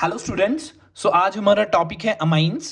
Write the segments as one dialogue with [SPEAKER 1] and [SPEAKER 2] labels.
[SPEAKER 1] Hello students. सो आज हमारा topic है अमाइंस।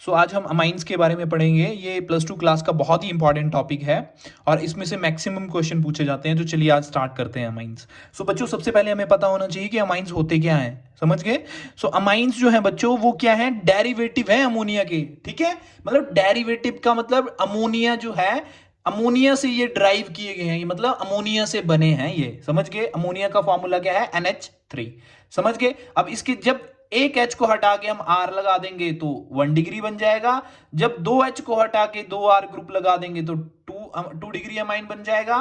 [SPEAKER 1] सो आज हम अमाइंस के बारे में पढ़ेंगे। ये प्लस टू क्लास का बहुत ही इंपॉर्टेंट टॉपिक है और इसमें से मैक्सिमम क्वेश्चन पूछे जाते हैं। तो चलिए आज स्टार्ट करते हैं अमाइंस। सो बच्चों, सबसे पहले हमें पता होना चाहिए कि अमाइंस होते क्या हैं। समझ गए? सो अमाइंस जो है बच्चों, वो क्या है? डेरिवेटिव है अमोनिया के। ठीक है, मतलब डेरिवेटिव का मतलब अमोनिया जो है, अमोनिया से ये ड्राइव किए गए हैं। ये मतलब अमोनिया से बने हैं ये। समझ गए? अमोनिया का फॉर्मूला क्या है? NH3। समझ गए? अब इसके जब एक H को हटा के हम R लगा देंगे तो 1 डिग्री बन जाएगा। जब 2H को हटा के 2R ग्रुप लगा देंगे तो 2 डिग्री अमाइन बन जाएगा।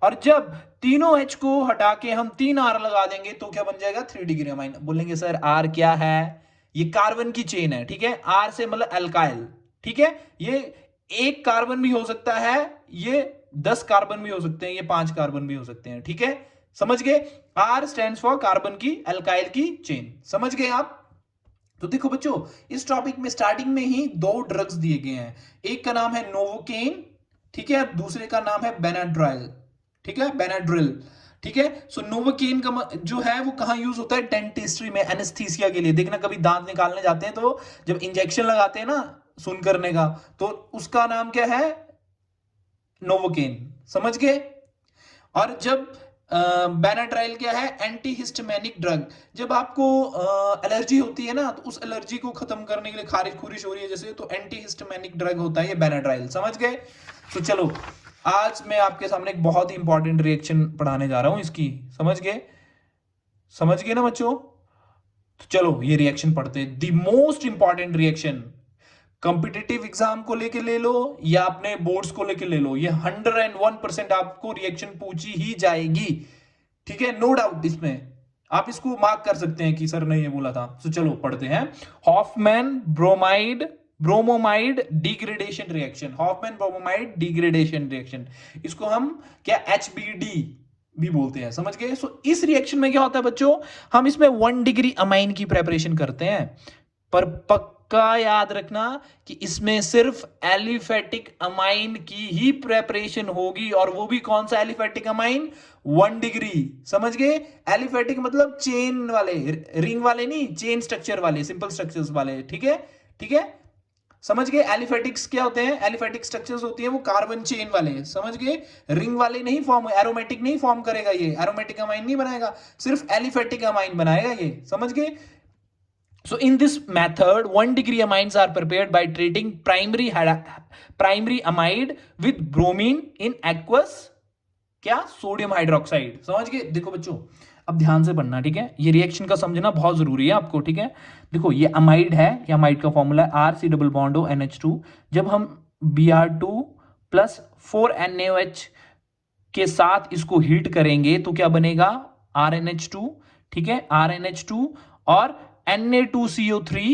[SPEAKER 1] और जब तीनों H को हटा के हम 3R लगा देंगे तो क्या बन जाएगा? 3 डिग्री अमाइन। बोलेंगे सर R क्या है? ये कार्बन की चेन है। ठीक है, R से मतलब अल्काइल। ठीक है, ये एक कार्बन भी हो सकता है, ये 10 कार्बन भी हो सकते हैं, ये 5 कार्बन भी हो सकते हैं। ठीक है, समझ गए? R स्टैंड्स फॉर कार्बन की अल्काइल की चेन। समझ गए आप? तो देखो बच्चों, इस टॉपिक में स्टार्टिंग में ही दो ड्रग्स दिए गए हैं। एक का नाम है नोवोकेन, ठीक है, दूसरे का नाम है बेनाड्राइल। ठीक है, बेनाड्रिल। ठीक है, सो नोवोकेन का जो है वो कहां यूज होता है? डेंटिस्ट्री में, एनेस्थीसिया के लिए। देखना कभी दांत निकालने जाते हैं तो जब इंजेक्शन लगाते हैं ना सुन करने का, तो उसका नाम क्या है? नोवोकेन। समझ गए? और जब बेनाड्राइल क्या है? Antihistaminic drug. जब आपको एलर्जी होती है ना, तो उस एलर्जी को खत्म करने के लिए, खारिश खुरिश हो रही है जैसे, तो एंटीहिस्टामिनिक ड्रग होता है ये बेनाड्राइल। समझ गए? तो चलो, आज मैं आपके सामने एक बहुत ही इंपॉर्टेंट रिएक्शन पढ़ाने जा रहा हूं इसकी। समझ गए? समझ गए ना बच्चों? तो चलो ये रिएक्शन पढ़ते हैं। The most important reaction, competitive exam को लेके ले लो या अपने बोर्ड्स को लेके ले लो, ये 101% आपको रिएक्शन पूछी ही जाएगी। ठीक है, नो डाउट इसमें। आप इसको मार्क कर सकते हैं कि सर ने ये बोला था। तो चलो पढ़ते हैं। Hoffmann bromide bromamide degradation reaction. Hoffmann bromamide degradation reaction, इसको हम क्या HBD भी बोलते हैं। समझ गए? सो इस रिएक्शन में क्या होता है बच्चों? हम इसमें 1 डिग्री अमाइन की प्रेपरेशन करते हैं। पर पक्का याद रखना कि इसमें सिर्फ एलिफेटिक अमाइन की ही प्रेपरेशन होगी। और वो भी कौन सा एलिफेटिक अमाइन? 1 डिग्री। समझ गए? एलिफेटिक मतलब चेन वाले, रिंग वाले नहीं, चेन स्ट्रक्चर वाले, सिंपल स्ट्रक्चर्स वाले। ठीक है? ठीक है, समझ गए? एलिफेटिक्स क्या होते हैं? एलिफेटिक स्ट्रक्चर्स होती है वो कार्बन चेन वाले। समझ गए? रिंग वाले नहीं फॉर्म, एरोमेटिक नहीं फॉर्म करेगा ये, एरोमेटिक अमाइन नहीं बनाएगा, सिर्फ एलिफेटिक अमाइन बनाएगा ये। समझ गए? So in this method, 1 degree amines are prepared by treating primary amide with bromine in aqueous क्या? Sodium hydroxide. समझ गए? देखो बच्चों, अब ध्यान से पढ़ना। ठीक है, ये रिएक्शन का समझना बहुत जरूरी है आपको। ठीक है, देखो ये अमाइड है, ये अमाइड का फॉर्मूला है RC double bond O NH2। जब हम Br2 प्लस 4NaOH के साथ इसको हीट करेंगे तो क्या बनेगा? RnH2। ठीक है, RnH2 और Na2CO3।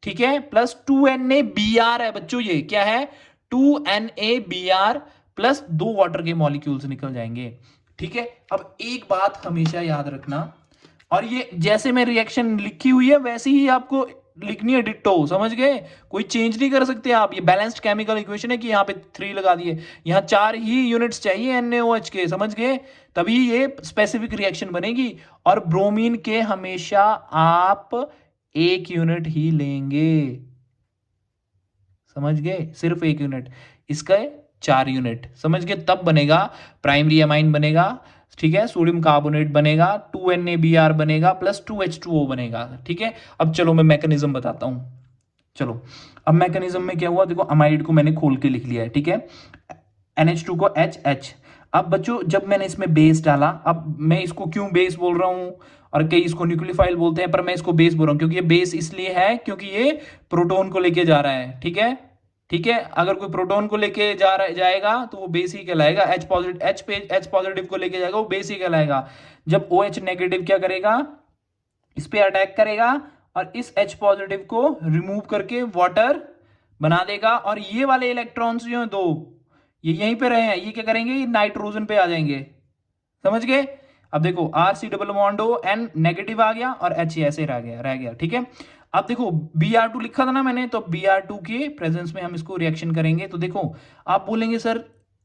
[SPEAKER 1] ठीक है, प्लस 2NaBr है बच्चों। ये क्या है? 2NaBr प्लस 2 वाटर के मॉलिक्यूल्स निकल जाएंगे। ठीक है, अब एक बात हमेशा याद रखना, और ये जैसे मैं रिएक्शन लिखी हुई है वैसे ही आपको लिखनी है, डिट्टो। समझ गए? कोई चेंज नहीं कर सकते आप। ये बैलेंस्ड केमिकल इक्वेशन है कि यहाँ पे 3 लगा दिए, यहाँ 4 ही यूनिट्स चाहिए NaOH के। समझ गए? तभी ये स्पेसिफिक रिएक्शन बनेगी। और ब्रोमीन के हमेशा आप 1 यूनिट ही लेंगे। समझ गए? सिर्फ 1 यूनिट, इसका 4 यूनिट। समझ गए? तब बनेगा प्राइमरी अमाइन बनेगा। ठीक है, सोडियम कार्बोनेट बनेगा, 2NaBr बनेगा, प्लस 2H2O बनेगा। ठीक है, अब चलो मैं मैकेनिज्म बताता हूं। चलो, अब मैकेनिज्म में क्या हुआ? देखो, अमाइड को मैंने खोल के लिख लिया है। ठीक है, NH2 को HH। अब बच्चों, जब मैंने इसमें बेस डाला, अब मैं इसको क्यों बेस बोल रहा हूं, और कई इसको न्यूक्लियोफाइल बोलते हैं, पर मैं इसको बेस बोल रहा हूं क्योंकि ये बेस इसलिए है क्योंकि ये प्रोटॉन को लेके जा रहा है। ठीक है? ठीक है, अगर कोई प्रोटॉन को लेके जाएगा तो वो बेस ही कहलाएगा। H पॉजिटिव को लेके जाएगा वो बेस ही कहलाएगा। जब OH नेगेटिव क्या करेगा? इस पे अटैक करेगा और इस H पॉजिटिव को रिमूव करके वाटर बना देगा। और ये वाले इलेक्ट्रॉन्स जो हैं दो, ये यहीं पे रहे हैं, ये क्या करेंगे? ये नाइट्रोजन पे आ जाएंगे। समझ गए? अब देखो, RC double bond O N negative आ गया और H ऐसे रह गया। ठीक है, अब देखो Br2 लिखा था ना मैंने, तो Br2 के प्रेजेंस में हम इसको रिएक्शन करेंगे। तो देखो, आप बोलेंगे सर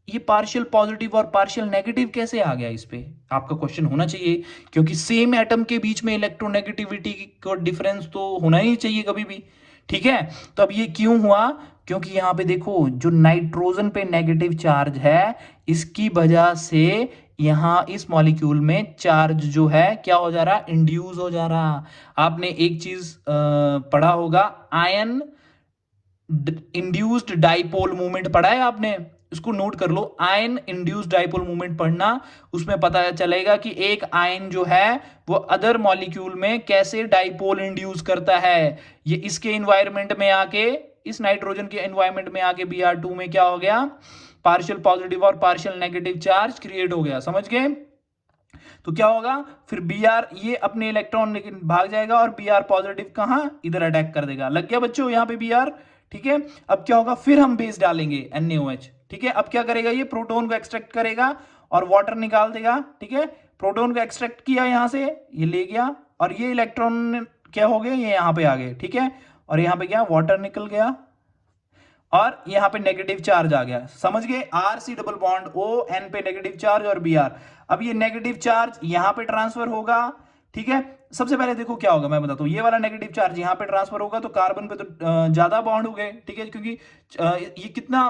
[SPEAKER 1] ये पार्शियल पॉजिटिव और पार्शियल नेगेटिव कैसे आ गया, इस पे आपका क्वेश्चन होना चाहिए, क्योंकि सेम एटम के बीच में इलेक्ट्रोनेगेटिविटी का डिफरेंस तो होना ही चाहिए कभी भी। ठीक है, तो अब ये क्यों हुआ, क्योंकि यहां पे देखो जो नाइट्रोजन पे नेगेटिव चार्ज है, इसकी वजह से यहां इस मॉलिक्यूल में चार्ज जो है क्या हो जा रहा, इंड्यूस हो जा रहा। आपने एक चीज पढ़ा होगा, आयन इंड्यूस्ड डाइपोल मूवमेंट पढ़ा है आपने, इसको नोट कर लो, आयन इंड्यूस्ड डाइपोल मूवमेंट पढ़ना, उसमें पता चलेगा कि एक आयन जो है वो अदर मॉलिक्यूल में कैसे डाइपोल इंड्यूस करता है। ये इसके एनवायरनमेंट में आके, इस नाइट्रोजन के एनवायरनमेंट में आके Br2 में क्या हो गया, पार्शियल पॉजिटिव और पार्शियल नेगेटिव चार्ज क्रिएट हो गया, समझ गए। तो क्या होगा फिर Br ये अपने इलेक्ट्रॉन भाग जाएगा और Br पॉजिटिव कहां, इधर अटैक कर देगा। लग गया बच्चों यहां पे Br। ठीक है, अब क्या होगा, फिर हम बेस डालेंगे NaOH। ठीक है, अब क्या करेगा, ये प्रोटॉन को एक्सट्रैक्ट करेगा और वाटर निकाल देगा। ठीक है, प्रोटॉन को एक्सट्रैक्ट किया यहां से, ये ले गया, और ये इलेक्ट्रॉन क्या हो गए, ये यहां पे आ गए। ठीक है, और यहां पे क्या, वाटर निकल गया और यहां पे नेगेटिव चार्ज आ गया, समझ गए। RC double bond O, N पे नेगेटिव चार्ज और Br। अब ये नेगेटिव चार्ज यहां पे ट्रांसफर होगा। ठीक है, सबसे पहले देखो क्या होगा, मैं बताता हूं, ये वाला नेगेटिव चार्ज यहां पे ट्रांसफर होगा तो कार्बन पे तो ज्यादा बॉन्ड हो गए। ठीक है, क्योंकि ये कितना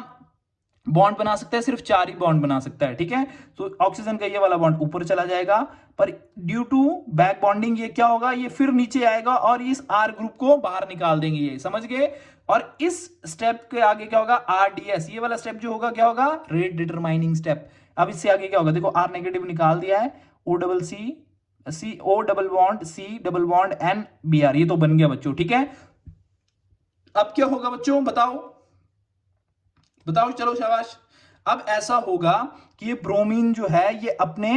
[SPEAKER 1] बॉन्ड बना सकता है, सिर्फ 4 ही बॉन्ड बना सकता है। ठीक है, तो ऑक्सीजन का ये वाला बॉन्ड ऊपर चला जाएगा, पर ड्यू टू बैक बॉन्डिंग ये क्या होगा, ये फिर नीचे आएगा और इस R ग्रुप को बाहर निकाल देंगे, ये समझ गए। और इस स्टेप के आगे क्या होगा, RDS, ये वाला स्टेप जो होगा क्या होगा, रेट डिटरमाइनिंग स्टेप। अब इससे आगे क्या होगा, देखो R नेगेटिव निकाल दिया है, O double C O double bond C double bond N Br, ये तो बन गया बच्चों। ठीक है, अब क्या होगा बच्चों, बताओ बताओ, चलो शाबाश। अब ऐसा होगा कि ये ब्रोमीन जो है ये अपने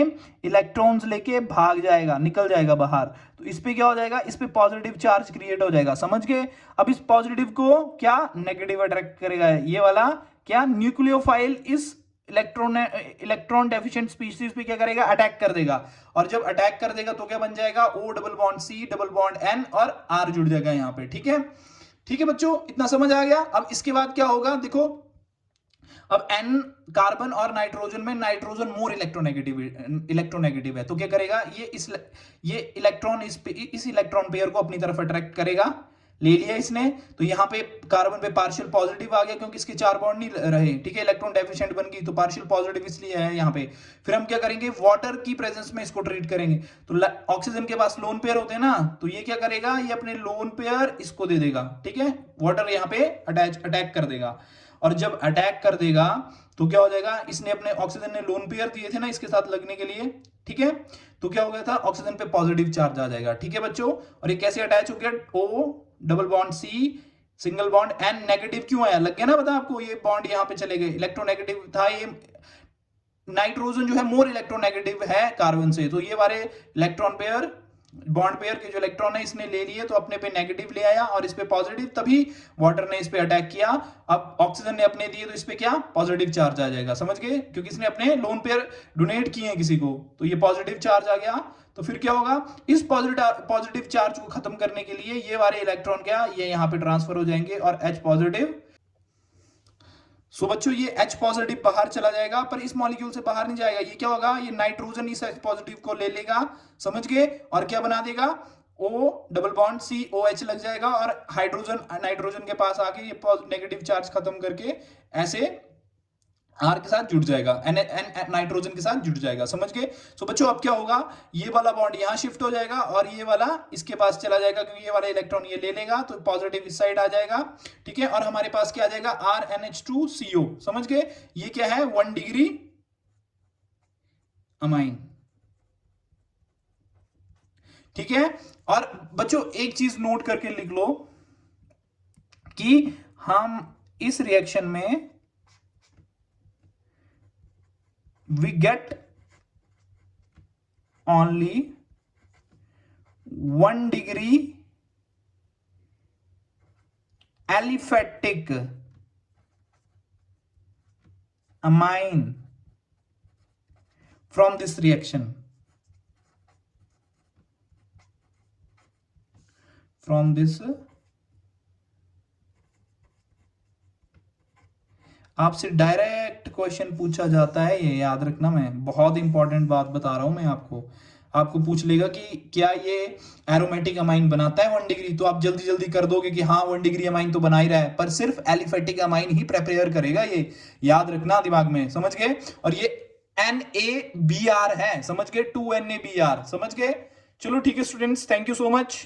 [SPEAKER 1] इलेक्ट्रॉन्स लेके भाग जाएगा, निकल जाएगा बाहर, तो इस पे क्या हो जाएगा, इस पे पॉजिटिव चार्ज क्रिएट हो जाएगा, समझ गए। अब इस पॉजिटिव को क्या, नेगेटिव अट्रैक्ट करेगा, ये वाला क्या, न्यूक्लियोफाइल इस इलेक्ट्रॉन डेफिशिएंट स्पीशीज पे क्या करेगा, अटैक कर देगा। और जब अटैक कर देगा तो क्या बन जाएगा, O double bond C double bond N और R जुड़ जाएगा यहां पे। ठीक है, ठीक है बच्चों, इतना समझ आ गया। अब इसके बाद क्या होगा, देखो अब N कार्बन और नाइट्रोजन में नाइट्रोजन मोर इलेक्ट्रोनेगेटिव है, तो क्या करेगा, ये इलेक्ट्रॉन इस इलेक्ट्रॉन पेयर को अपनी तरफ अट्रैक्ट करेगा, ले लिया इसने, तो यहां पे कार्बन पे पार्शियल पॉजिटिव आ गया क्योंकि इसके 4 बॉन्ड नहीं रहे। ठीक है, इलेक्ट्रॉन डेफिशिएंट बन गई तो पार्शियल पॉजिटिव इसलिए है यहां पे। फिर हम क्या करेंगे, वाटर की प्रेजेंस में इसको ट्रीट करेंगे, तो ऑक्सीजन के पास लोन पेयर होते हैं ना, तो ये क्या करेगा, ये अपने लोन पेयर इसको दे देगा। ठीक है, वाटर यहां पे अटैक कर देगा, और जब अटैक कर देगा तो क्या हो जाएगा, इसने अपने ऑक्सीजन ने लोन पेयर दिए थे ना इसके साथ लगने के लिए। ठीक है, तो क्या हो गया था, ऑक्सीजन पे पॉजिटिव चार्ज आ जाएगा। ठीक है बच्चों, और ये कैसे अटैच हो गया, O double bond C single bond N negative क्यों आया, लग गया ना पता आपको, ये बॉन्ड यहां पे चले गए, इलेक्ट्रोनेगेटिव था ये। नाइट्रोजन जो है मोर इलेक्ट्रोनेगेटिव है कार्बन से, तो ये वाले इलेक्ट्रॉन पेयर, बॉन्ड पेयर के जो इलेक्ट्रॉन है इसने ले लिए, तो अपने पे नेगेटिव ले आया और इस पे पॉजिटिव, तभी वाटर ने इस पे अटैक किया। अब ऑक्सीजन ने अपने दिए तो इस पे क्या, पॉजिटिव चार्ज आ जाएगा, समझ गए, क्योंकि इसने अपने लोन पेयर डोनेट किए हैं किसी को, तो ये पॉजिटिव चार्ज आ गया। तो फिर क्या होगा, इस पॉजिटिव चार्ज को खत्म करने के लिए ये वाले इलेक्ट्रॉन क्या, ये यहां पे ट्रांसफर हो जाएंगे और H पॉजिटिव। सो बच्चों ये H पॉजिटिव बाहर चला जाएगा, पर इस मॉलिक्यूल से बाहर नहीं जाएगा, ये क्या होगा, ये नाइट्रोजन इस H पॉजिटिव को ले लेगा, समझ गए, और क्या बना देगा, O डबल बॉन्ड COH लग जाएगा, और हाइड्रोजन नाइट्रोजन के पास आके ये नेगेटिव चार्ज खत्म करके ऐसे R के साथ जुड़ जाएगा, नाइट्रोजन के साथ जुड़ जाएगा, समझ गए। सो बच्चों अब क्या होगा, ये वाला बॉन्ड यहां शिफ्ट हो जाएगा और ये वाला इसके पास चला जाएगा, क्योंकि ये वाला इलेक्ट्रॉन ये ले लेगा तो पॉजिटिव इस साइड आ जाएगा। ठीक है, और हमारे पास क्या आ जाएगा, RNH2CO, समझ गए, ये क्या है, 1 डिग्री अमाइन। ठीक है, और बच्चों एक चीज नोट करके लिख लो कि हम इस रिएक्शन में we get only 1 degree aliphatic amine from this reaction, from this, आपसे डायरेक्ट क्वेश्चन पूछा जाता है, ये याद रखना, मैं बहुत इंपॉर्टेंट बात बता रहा हूं मैं आपको पूछ लेगा कि क्या ये एरोमेटिक अमाइन बनाता है 1 डिग्री, तो आप जल्दी जल्दी कर दोगे कि हाँ 1 डिग्री अमाइन तो बना ही रहा है, पर सिर्फ एलिफेटिक अमाइन ही प्रिपेयर करेगा, ये याद रखना दिमाग में, समझ गए। और ये NaBr है, समझ गए, 2 NaBr, समझ गए। चलो ठीक है students, thank you so much.